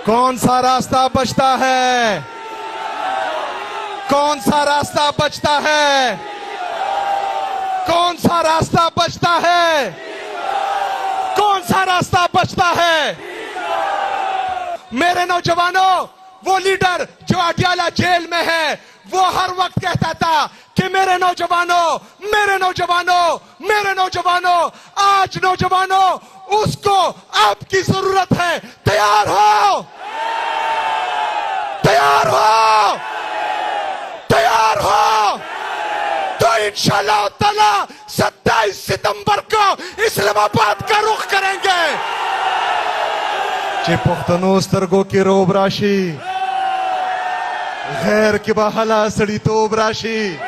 कौन सा रास्ता बचता है? कौन सा रास्ता बचता है? कौन सा रास्ता बचता है? कौन सा रास्ता बचता है? मेरे नौजवानों, वो लीडर जो अडयाला जेल में है, वो हर वक्त कहता था कि मेरे नौजवानों, मेरे नौजवानों, मेरे नौजवानों। आज नौजवानों, उसको आपकी जरूरत है। तैयार हो? तैयार हो? तैयार हो? तो इंशाअल्लाह ताला 27 सितंबर को इस्लामाबाद का रुख करेंगे। चे पुख्तनो स्तरगो की रोब राशि, गैर की बहाला सड़ी तोब राशि,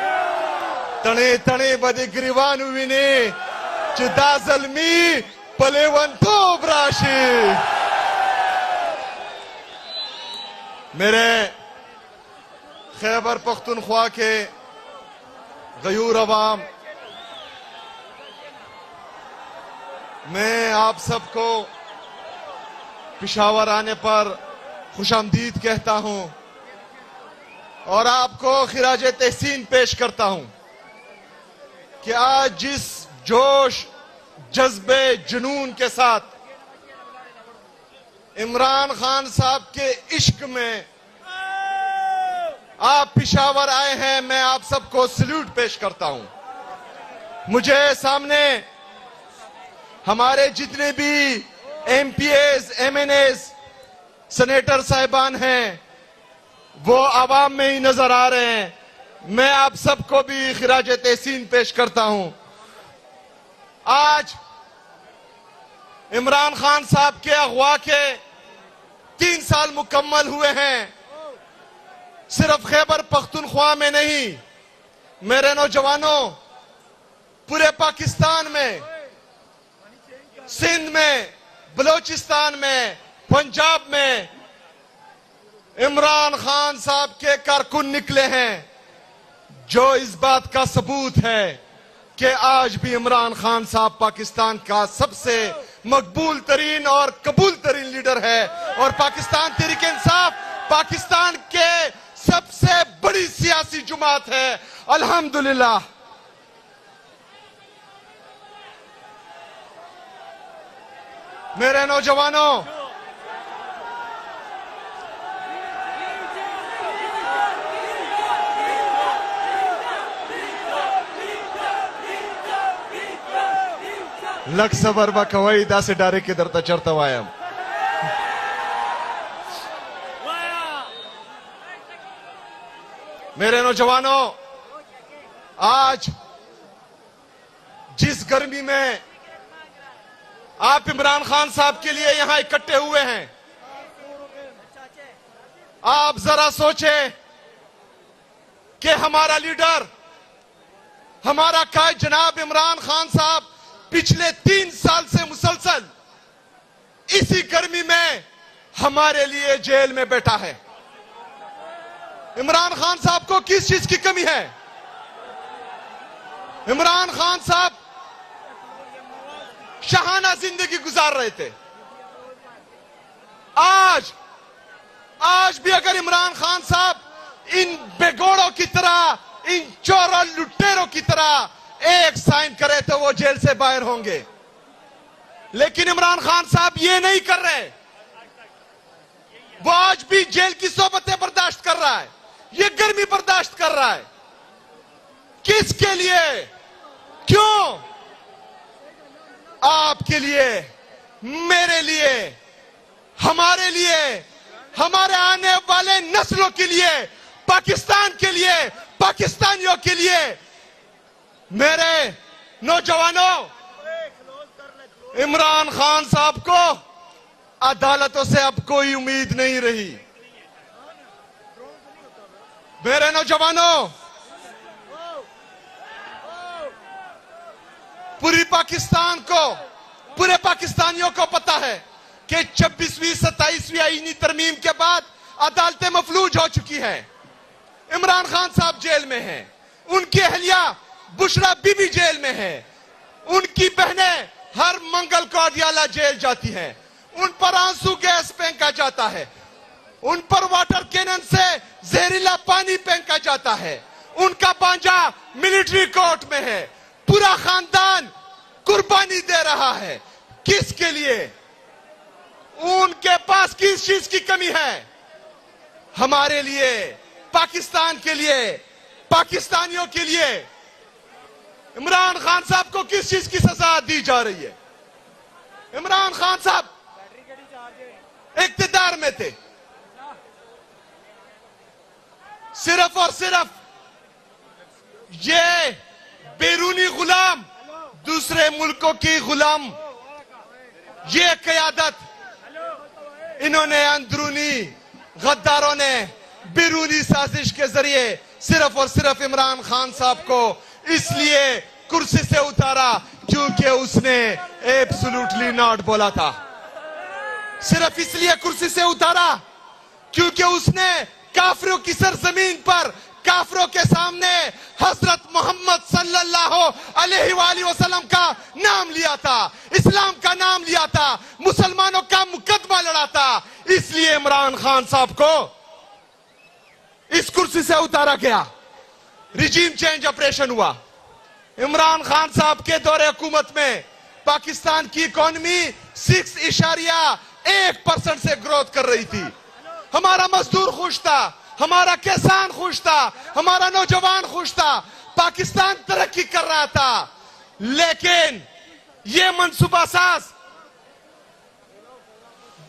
तणे तणे बदे गिरिवान विने चिदा जलमी पलेवन तोब राशि। मेरे खैबर पख्तूनख्वा के गयूर अवाम, मैं आप सबको पिशावर आने पर खुशामदीद कहता हूं और आपको खिराज तहसीन पेश करता हूं कि आज जिस जोश, जज्बे, जुनून के साथ इमरान खान साहब के इश्क में आप पिशावर आए हैं, मैं आप सबको सल्यूट पेश करता हूं। मुझे सामने हमारे जितने भी एमपीएस, एमएनएस, सेनेटर साहिबान हैं, वो आवाम में ही नजर आ रहे हैं। मैं आप सबको भी खिराज तहसीन पेश करता हूं। आज इमरान खान साहब के अगवा के 3 साल मुकम्मल हुए हैं। सिर्फ खैबर पख्तूनख्वा में नहीं, मेरे नौजवानों, पूरे पाकिस्तान में, सिंध में, बलोचिस्तान में, पंजाब में इमरान खान साहब के कारकुन निकले हैं, जो इस बात का सबूत है कि आज भी इमरान खान साहब पाकिस्तान का सबसे मकबूल तरीन और कबूल तरीन लीडर है। और पाकिस्तान तहरीक-ए-इंसाफ पाकिस्तान के सबसे बड़ी सियासी जुमात है। अल्हम्दुलिल्लाह। मेरे नौजवानों, लख सबर बा कवई दा से डारे के दरता चढ़ता वायम। मेरे नौजवानों, आज जिस गर्मी में आप इमरान खान साहब के लिए यहां इकट्ठे हुए हैं, आप जरा सोचें कि हमारा लीडर, हमारा कायद जनाब इमरान खान साहब पिछले 3 साल से मुसलसल इसी गर्मी में हमारे लिए जेल में बैठा है। इमरान खान साहब को किस चीज की कमी है? इमरान खान साहब शाहाना जिंदगी गुजार रहे थे। आज भी अगर इमरान खान साहब इन बेगोड़ों की तरह, इन चोर और लुटेरों की तरह एक साइन करे तो वो जेल से बाहर होंगे, लेकिन इमरान खान साहब ये नहीं कर रहे। वो आज भी जेल की सोबतें बर्दाश्त कर रहा है, ये गर्मी बर्दाश्त कर रहा है। किसके लिए? क्यों? आपके लिए, मेरे लिए, हमारे लिए, हमारे आने वाले नस्लों के लिए, पाकिस्तान के लिए, पाकिस्तानियों के लिए। मेरे नौजवानों, इमरान खान साहब को अदालतों से अब कोई उम्मीद नहीं रही। मेरे नौजवानों, पूरी पाकिस्तान को, पूरे पाकिस्तानियों को पता है कि 26वीं 27वीं आईनी तरमीम के बाद अदालतें मफलूज हो चुकी हैं। इमरान खान साहब जेल में हैं, उनकी अहलिया बुशरा बीबी जेल में है, उनकी बहनें हर मंगल को अडयाला जेल जाती हैं, उन पर आंसू गैस फेंका जाता है, उन पर वाटर कैनन से जहरीला पानी फेंका जाता है, उनका बांजा मिलिट्री कोर्ट में है, पूरा खानदान कुर्बानी दे रहा है। किसके लिए? उनके पास किस चीज की कमी है? हमारे लिए, पाकिस्तान के लिए, पाकिस्तानियों के लिए इमरान खान साहब को किस चीज की सजा दी जा रही है? इमरान खान साहब इक्तिदार में थे, सिर्फ और सिर्फ ये बैरूनी गुलाम, दूसरे मुल्कों की गुलाम, ये क़यादत इन्होंने अंदरूनी गद्दारों ने बैरूनी साजिश के जरिए सिर्फ और सिर्फ इमरान खान साहब को इसलिए कुर्सी से उतारा क्योंकि उसने एब्सोल्युटली नॉट बोला था। सिर्फ इसलिए कुर्सी से उतारा क्योंकि उसने काफिरों की सरजमीन पर, काफिरों के सामने हजरत मोहम्मद सल्लल्लाहु अलैहि वसल्लम का नाम लिया था, इस्लाम का नाम लिया था, मुसलमानों का मुकदमा लड़ा था। इसलिए इमरान खान साहब को इस कुर्सी से उतारा गया, रिजीम चेंज ऑपरेशन हुआ। इमरान खान साहब के दौरे हुकूमत में पाकिस्तान की इकोनॉमी 6.1% से ग्रोथ कर रही थी। हमारा मजदूर खुश था, हमारा किसान खुश था, हमारा नौजवान खुश था, पाकिस्तान तरक्की कर रहा था। लेकिन ये मंसूबा साज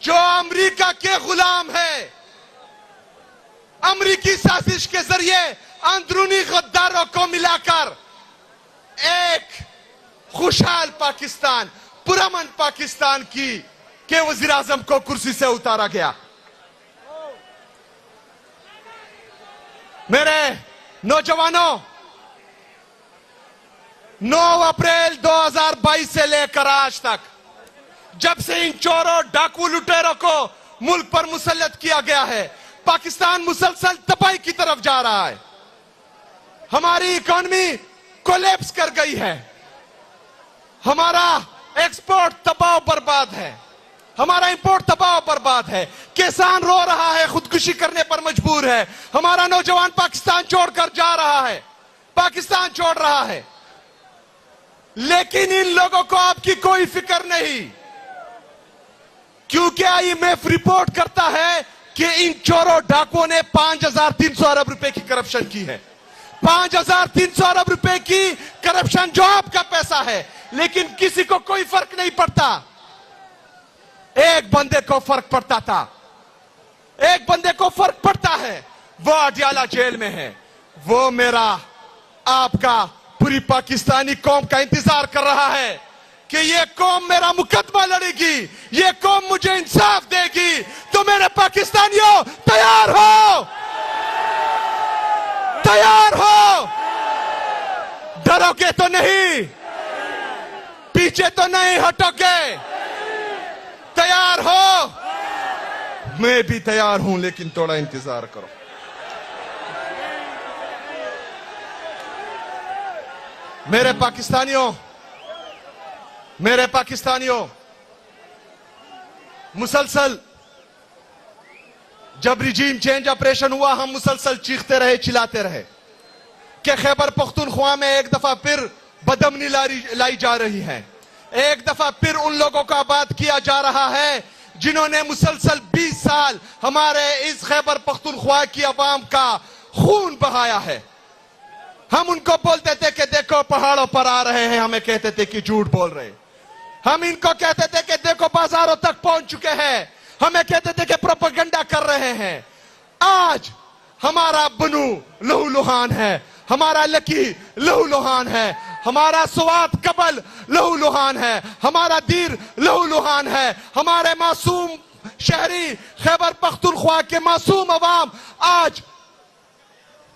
जो अमेरिका के गुलाम है, अमेरिकी साजिश के जरिए अंदरूनी गद्दारों को मिलाकर एक खुशहाल पाकिस्तान, पुरअमन पाकिस्तान के वजीर आजम को कुर्सी से उतारा गया। मेरे नौजवानों, 9 अप्रैल 2022 से लेकर आज तक, जब से इन चोरों, डाकू, लुटेरों को मुल्क पर मुसल्लत किया गया है, पाकिस्तान मुसलसल तबाही की तरफ जा रहा है। हमारी इकोनॉमी कोलैप्स कर गई है, हमारा एक्सपोर्ट तबाह बर्बाद है, हमारा इंपोर्ट तबाह बर्बाद है, किसान रो रहा है, खुदकुशी करने पर मजबूर है, हमारा नौजवान पाकिस्तान छोड़कर जा रहा है, पाकिस्तान छोड़ रहा है। लेकिन इन लोगों को आपकी कोई फिक्र नहीं, क्योंकि IMF रिपोर्ट करता है कि इन चोरों डाकुओं ने 5,300 अरब रुपए की करप्शन की है। 5,300 अरब रुपए की करप्शन जो आपका पैसा है, लेकिन किसी को कोई फर्क नहीं पड़ता। एक बंदे को फर्क पड़ता था, एक बंदे को फर्क पड़ता है, वो अडियाला जेल में है। वो मेरा, आपका, पूरी पाकिस्तानी कौम का इंतजार कर रहा है कि ये कौम मेरा मुकदमा लड़ेगी, ये कौम मुझे इंसाफ देगी। तो मेरे पाकिस्तानियों, तैयार हो, तैयार हो, डरोगे तो नहीं, पीछे तो नहीं हटोगे, तैयार हो? मैं भी तैयार हूं, लेकिन थोड़ा इंतजार करो। मेरे पाकिस्तानियों, मेरे पाकिस्तानियों, मुसलसल जब रिजीम चेंज ऑपरेशन हुआ, हम मुसलसल चीखते रहे, चिल्लाते रहे कि खैबर पख्तूनख्वा में एक दफा फिर बदअमनी लाई जा रही है, एक दफा फिर उन लोगों को आबाद किया जा रहा है जिन्होंने मुसलसल 20 साल हमारे इस खैबर पख्तूनख्वा की अवाम का खून बहाया है। हम उनको बोलते थे कि देखो पहाड़ों पर आ रहे हैं, हमें कहते थे कि झूठ बोल रहे। हम इनको कहते थे कि देखो बाजारों तक पहुंच चुके हैं, हमें कहते थे कि प्रोपेगेंडा कर रहे हैं। आज हमारा बनू लहूलुहान है, हमारा लकी लहूलुहान है, हमारा स्वात कबल लहूलुहान है, हमारा दीर लहूलुहान है। हमारे मासूम शहरी खैबर पख्तूनख्वा के मासूम अवाम आज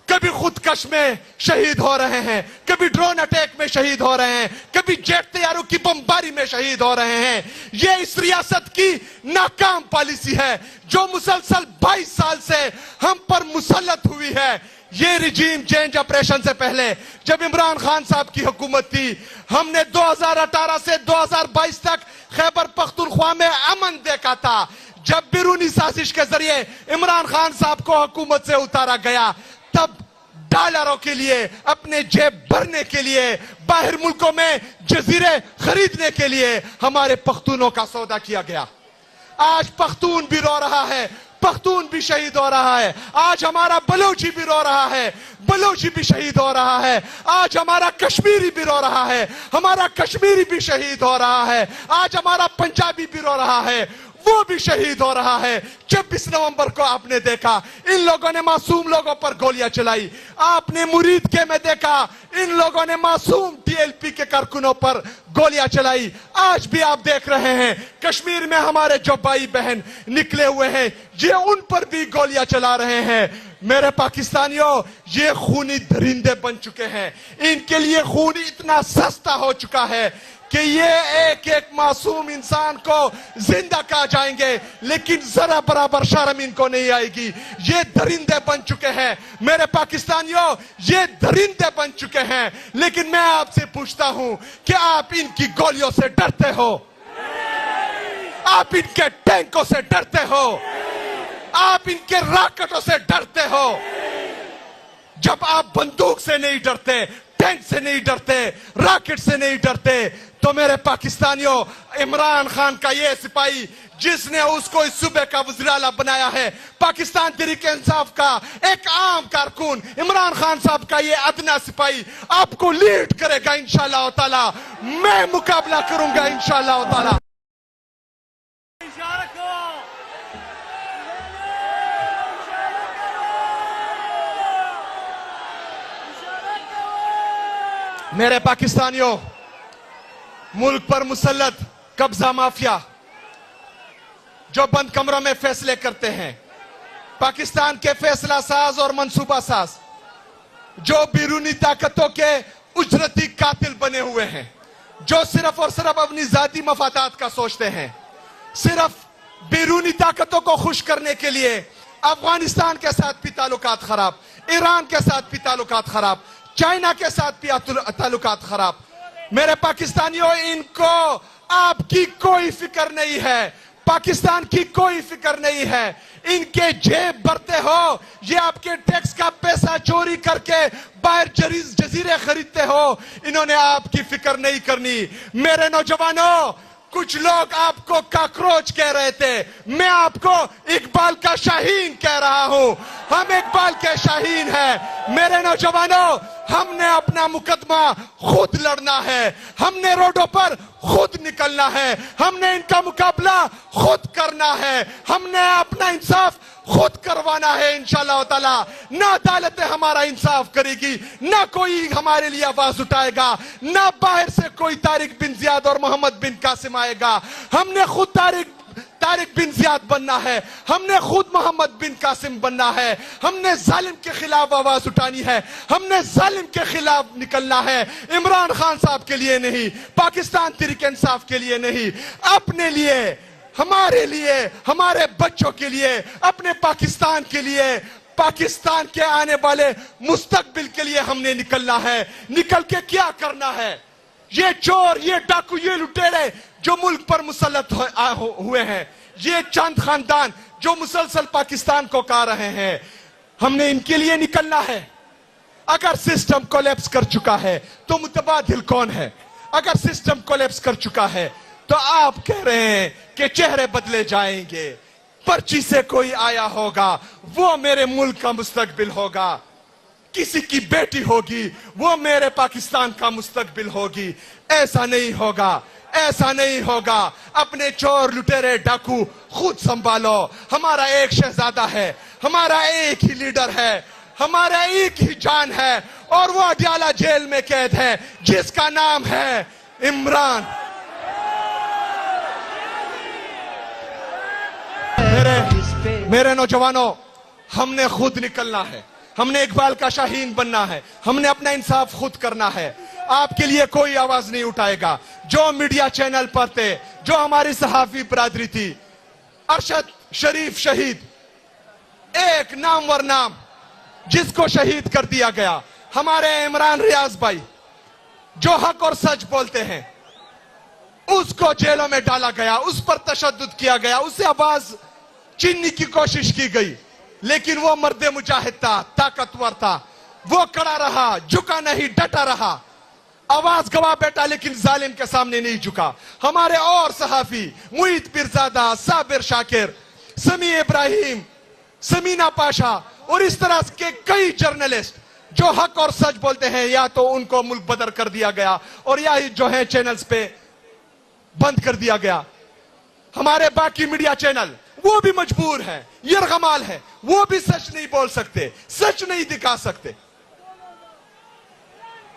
कभी खुदकश में शहीद हो रहे हैं, कभी ड्रोन अटैक में शहीद हो रहे हैं, कभी जेट तैयारों की बमबारी में शहीद हो रहे हैं। ये इस रियासत की नाकाम पॉलिसी है जो मुसलसल 22 साल से हम पर मुसल्लत हुई है। ये रिजीम चेंज ऑपरेशन से पहले जब इमरान खान साहब की हुकूमत थी, हमने 2018 से 2022 तक खैबर पख्तूनख्वा में अमन देखा था। जब बैरूनी साजिश के जरिए इमरान खान साहब को हुकूमत से उतारा गया, तब डॉलरों के लिए, अपने जेब भरने के लिए, बाहर मुल्कों में जजीरे खरीदने के लिए हमारे पख्तूनों का सौदा किया गया। आज पख्तून भी रो रहा है, पख्तून भी शहीद हो रहा है। आज हमारा बलोची भी रो रहा है, बलोची भी शहीद हो रहा है। आज हमारा कश्मीरी भी रो रहा है, हमारा कश्मीरी भी शहीद हो रहा है। आज हमारा पंजाबी भी रो रहा है, वो भी शहीद हो रहा है। 26 नवंबर को आपने देखा, इन लोगों ने मासूम लोगों पर गोलियां चलाई। आपने मुरीद के में देखा, इन लोगों ने मासूम टीएलपी के कारकुनों पर गोलियां चलाई। आज भी आप देख रहे हैं कश्मीर में हमारे जो भाई बहन निकले हुए हैं, ये उन पर भी गोलियां चला रहे हैं। मेरे पाकिस्तानियों, ये खूनी दरिंदे बन चुके हैं। इनके लिए खून इतना सस्ता हो चुका है कि ये एक एक मासूम इंसान को जिंदा खा जाएंगे, लेकिन जरा बराबर शर्म इनको नहीं आएगी। ये दरिंदे बन चुके हैं मेरे पाकिस्तानियों, ये दरिंदे बन चुके हैं। लेकिन मैं आपसे पूछता हूं कि आप इनकी गोलियों से डरते हो? आप इनके टैंकों से डरते हो? आप इनके रॉकेटों से डरते हो? जब आप बंदूक से नहीं डरते, टैंक से नहीं डरते, रॉकेट से नहीं डरते, तो मेरे पाकिस्तानियों, इमरान खान का ये सिपाही जिसने उसको इस सूबे का वज़ीर आला बनाया है, पाकिस्तान तहरीक इंसाफ का एक आम कारकुन इमरान खान साहब का ये अदना सिपाही आपको लीड करेगा इंशाअल्लाह ताला। मैं मुकाबला करूंगा इंशाअल्लाह ताला। मेरे पाकिस्तानियों, मुल्क पर मुसल्लत कब्जा माफिया जो बंद कमरों में फैसले करते हैं, पाकिस्तान के फैसला साज और मंसूबा साज जो बैरूनी ताकतों के उजरती कातिल बने हुए हैं, जो सिर्फ और सिर्फ अपनी जाती मफादात का सोचते हैं, सिर्फ बैरूनी ताकतों को खुश करने के लिए अफगानिस्तान के साथ भी ताल्लुकात खराब, ईरान के साथ भी ताल्लुकात खराब, चाइना के साथ भी ताल्लुकात खराब। मेरे पाकिस्तानियों, इनको आपकी कोई फिक्र नहीं है, पाकिस्तान की कोई फिक्र नहीं है। इनके जेब भरते हो, ये आपके टैक्स का पैसा चोरी करके बाहर जजीरे खरीदते हो, इन्होंने आपकी फिक्र नहीं करनी। मेरे नौजवानों, कुछ लोग आपको काकरोच कह रहे थे, मैं आपको इकबाल का शाहीन कह रहा हूं। हम इकबाल के शाहीन हैं। मेरे नौजवानों, हमने अपना मुकदमा खुद लड़ना है, हमने रोडों पर खुद निकलना है, हमने इनका मुकाबला खुद करना है, हमने अपना इंसाफ खुद करवाना है इंशाअल्लाह ताला। ना अदालतें हमारा इंसाफ करेगी, ना कोई हमारे लिए आवाज उठाएगा, ना बाहर से कोई तारिक बिन जियाद और मोहम्मद बिन कासिम आएगा। हमने खुद तारिक बिन जियाद बनना है, हमने खुद मोहम्मद बिन कासिम बनना है, हमने जालिम के खिलाफ आवाज उठानी है, हमने जालिम के खिलाफ निकलना है। इमरान खान साहब के लिए नहीं, पाकिस्तान तहरीक इंसाफ के लिए नहीं, अपने लिए, हमारे लिए, हमारे बच्चों के लिए, अपने पाकिस्तान के लिए, पाकिस्तान के आने वाले मुस्तकबिल के लिए हमने निकलना है। निकल के क्या करना है? ये चोर, ये डाकू, ये लुटेरे जो मुल्क पर मुसल्लत हुए हैं, ये चंद खानदान जो मुसलसल पाकिस्तान को खा रहे हैं, हमने इनके लिए निकलना है। अगर सिस्टम कोलैप्स कर चुका है तो मुतबादिल कौन है? अगर सिस्टम कोलैप्स कर चुका है तो आप कह रहे हैं कि चेहरे बदले जाएंगे, पर्ची से कोई आया होगा, वो मेरे मुल्क का मुस्तकबिल होगा, किसी की बेटी होगी, वो मेरे पाकिस्तान का मुस्तकबिल होगी। ऐसा नहीं होगा, ऐसा नहीं होगा। अपने चोर, लुटेरे, डाकू खुद संभालो। हमारा एक शहजादा है, हमारा एक ही लीडर है, हमारा एक ही जान है, और वो अडयाला जेल में कैद है, जिसका नाम है इमरान। मेरे नौजवानों, हमने खुद निकलना है, हमने इकबाल का शाहीन बनना है, हमने अपना इंसाफ खुद करना है। आपके लिए कोई आवाज नहीं उठाएगा। जो मीडिया चैनल पर थे, जो हमारी सहाफी बरादरी थी, अरशद शरीफ शहीद एक नामवर नाम जिसको शहीद कर दिया गया, हमारे इमरान रियाज भाई जो हक और सच बोलते हैं, उसको जेलों में डाला गया, उस पर तशद्दुद किया गया, उससे आवाज छीनने की कोशिश की गई, लेकिन वो मर्दे मुजाहिद था, ताकतवर था, वो खड़ा रहा, झुका नहीं, डटा रहा, आवाज गवा बैठा, लेकिन जालिम के सामने नहीं झुका। हमारे और सहाफी मुईद पीरजादा, साबिर शाकिर, समी इब्राहिम, समीना पाशा और इस तरह के कई जर्नलिस्ट जो हक और सच बोलते हैं, या तो उनको मुल्क बदर कर दिया गया और या जो है चैनल्स पे बंद कर दिया गया। हमारे बाकी मीडिया चैनल वो भी मजबूर है, यरगमाल है, वो भी सच नहीं बोल सकते, सच नहीं दिखा सकते।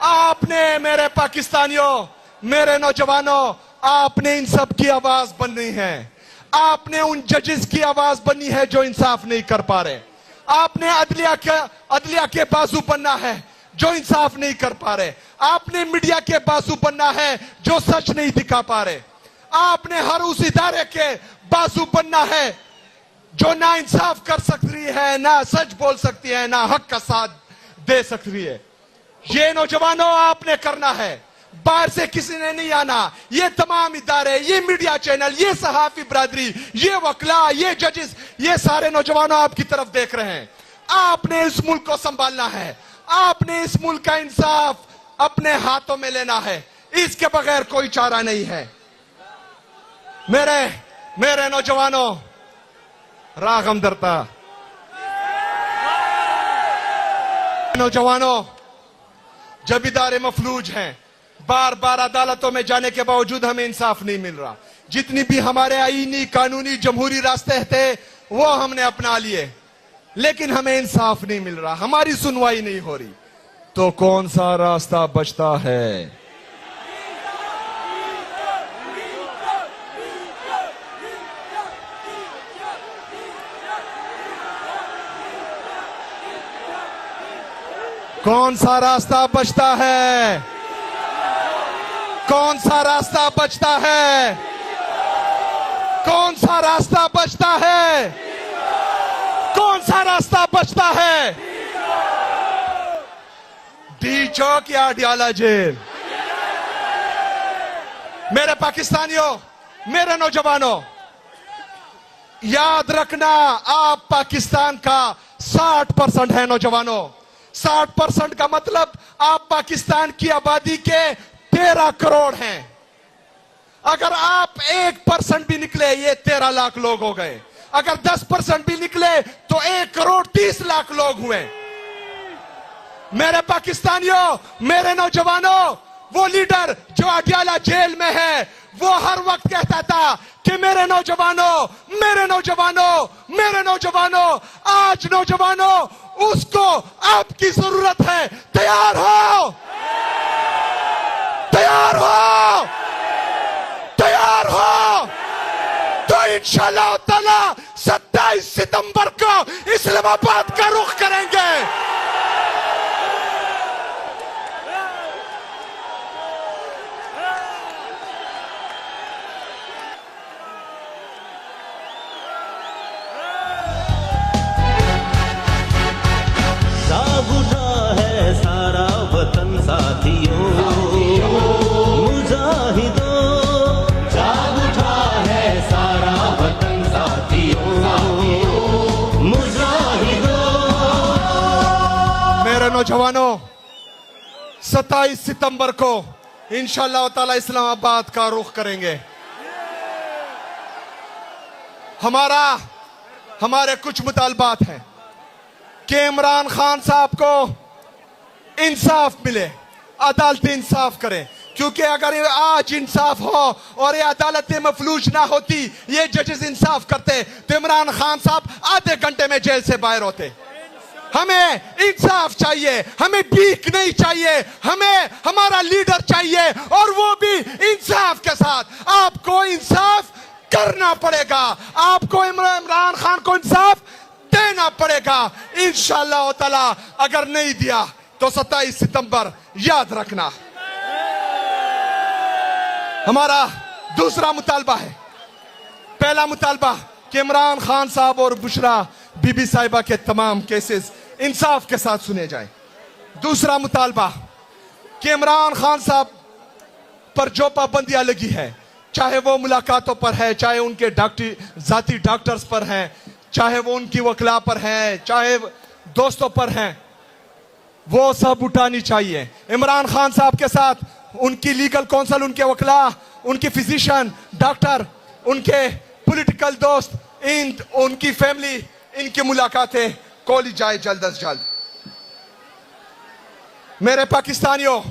आपने मेरे पाकिस्तानियों, मेरे नौजवानों, आपने इन सब की आवाज बननी है। आपने उन जजेस की आवाज बननी है जो इंसाफ नहीं कर पा रहे। आपने अदलिया के बाजू बनना है जो इंसाफ नहीं कर पा रहे। आपने मीडिया के बाजू बनना है जो सच नहीं दिखा पा रहे। आपने हर उस इदारे के बाजू बनना है जो ना इंसाफ कर सकती है, ना सच बोल सकती है, ना हक का साथ दे सकती है। ये नौजवानों आपने करना है, बाहर से किसी ने नहीं आना। ये तमाम इदारे, ये मीडिया चैनल, ये सहाफी बरादरी, ये वकला, ये जजेस, ये सारे नौजवानों आपकी तरफ देख रहे हैं। आपने इस मुल्क को संभालना है, आपने इस मुल्क का इंसाफ अपने हाथों में लेना है, इसके बगैर कोई चारा नहीं है। मेरे नौजवानों, रागम दरता नौजवानों, जब इदारे मफलूज हैं, बार बार अदालतों में जाने के बावजूद हमें इंसाफ नहीं मिल रहा। जितनी भी हमारे आईनी, कानूनी, जमहूरी रास्ते थे वो हमने अपना लिए, लेकिन हमें इंसाफ नहीं मिल रहा, हमारी सुनवाई नहीं हो रही। तो कौन सा रास्ता बचता है? कौन सा रास्ता बचता है? कौन सा रास्ता बचता है? कौन सा रास्ता बचता है? कौन सा रास्ता बचता है? डी चौक या अडियाला जेल? मेरे पाकिस्तानियों, मेरे नौजवानों, याद रखना, आप पाकिस्तान का 60% है नौजवानों। 60% का मतलब आप पाकिस्तान की आबादी के 13 करोड़ हैं। अगर आप 1% भी निकले, ये 13 लाख लोग हो गए। अगर 10% भी निकले तो 1 करोड़ 30 लाख लोग हुए। मेरे पाकिस्तानियों, मेरे नौजवानों, वो लीडर जो अडियाला जेल में है, वो हर वक्त कहता था कि मेरे नौजवानों, मेरे नौजवानों, मेरे नौजवानों, आज नौजवानों, उसको आपकी जरूरत है। तैयार हो? तैयार हो? तैयार हो? तो इंशाअल्लाह ताला 27 सितंबर को इस्लामाबाद का रुख करेंगे। जाग उठा है सारा वतन साथियों, मुजाहिदों, जाग उठा है सारा वतन साथियों, मुजाहिदों। मेरे नौजवानों, 27 सितंबर को इंशाअल्लाह ताला इस्लामाबाद का रुख करेंगे। हमारे कुछ मुतालबात हैं कि इमरान खान साहब को इंसाफ मिले, अदालतें इंसाफ करें, क्योंकि अगर आज इंसाफ हो और ये अदालतें मफलूज ना होती, ये जजेस इंसाफ करते, तो इमरान खान साहब आधे घंटे में जेल से बाहर होते। हमें इंसाफ चाहिए, हमें भीख नहीं चाहिए, हमें हमारा लीडर चाहिए, और वो भी इंसाफ के साथ। आपको इंसाफ करना पड़ेगा, आपको इमरान खान को इंसाफ देना पड़ेगा इंशाअल्लाह ताला। अगर नहीं दिया तो 27 सितंबर याद रखना। हमारा दूसरा मुतालबा है, पहला मुतालबा कि इमरान खान साहब और बुशरा बीबी साहिबा के तमाम केसेस इंसाफ के साथ सुने जाए। दूसरा मुतालबा कि इमरान खान साहब पर जो पाबंदियां लगी है, चाहे वो मुलाकातों पर है, चाहे उनके जाती डॉक्टर्स पर हैं, चाहे वो उनकी वकला पर हैं, चाहे दोस्तों पर हैं, वो सब उठानी चाहिए। इमरान खान साहब के साथ उनकी लीगल काउंसिल, उनके वकला, उनकी फिजिशियन, डॉक्टर, उनके पॉलिटिकल दोस्त, उनकी फैमिली, इनकी मुलाकातें खोली जाए जल्द अज जल्द। मेरे पाकिस्तानियों,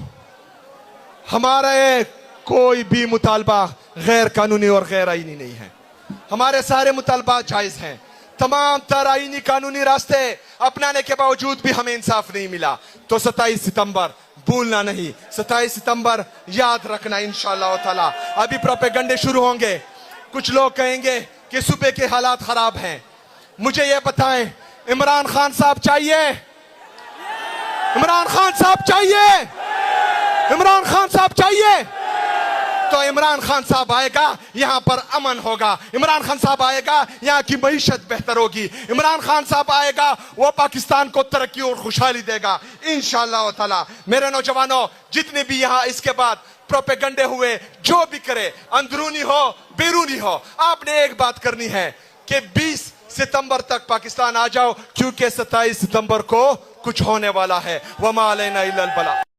हमारे कोई भी मुतालबा गैर कानूनी और गैर आईनी नहीं है। हमारे सारे मुतालबा जायज हैं। तमाम तर आईनी कानूनी रास्ते अपनाने के बावजूद भी हमें इंसाफ नहीं मिला। तो 27 सितंबर भूलना नहीं, 27 सितंबर याद रखना इंशाअल्लाह ताला। अभी प्रोपेगंडे शुरू होंगे। कुछ लोग कहेंगे कि सूबे के हालात खराब हैं। मुझे यह बताएं, इमरान खान साहब चाहिए? इमरान खान साहब चाहिए? इमरान खान साहब चाहिए? तो इमरान खान साहब आएगा, यहां पर अमन होगा। इमरान खान साहब आएगा, यहां की मईशत बेहतर होगी। इमरान खान साहब आएगा, वो पाकिस्तान को तरक्की और खुशहाली देगा इंशाअल्लाह ताला। मेरे नौजवानों, जितने भी यहां इसके बाद प्रोपेगंडे हुए, जो भी करे, अंदरूनी हो बैरूनी हो, आपने एक बात करनी है कि 20 सितंबर तक पाकिस्तान आ जाओ, क्योंकि 27 सितंबर को कुछ होने वाला है। वमा अलैना इल्लल बलाग।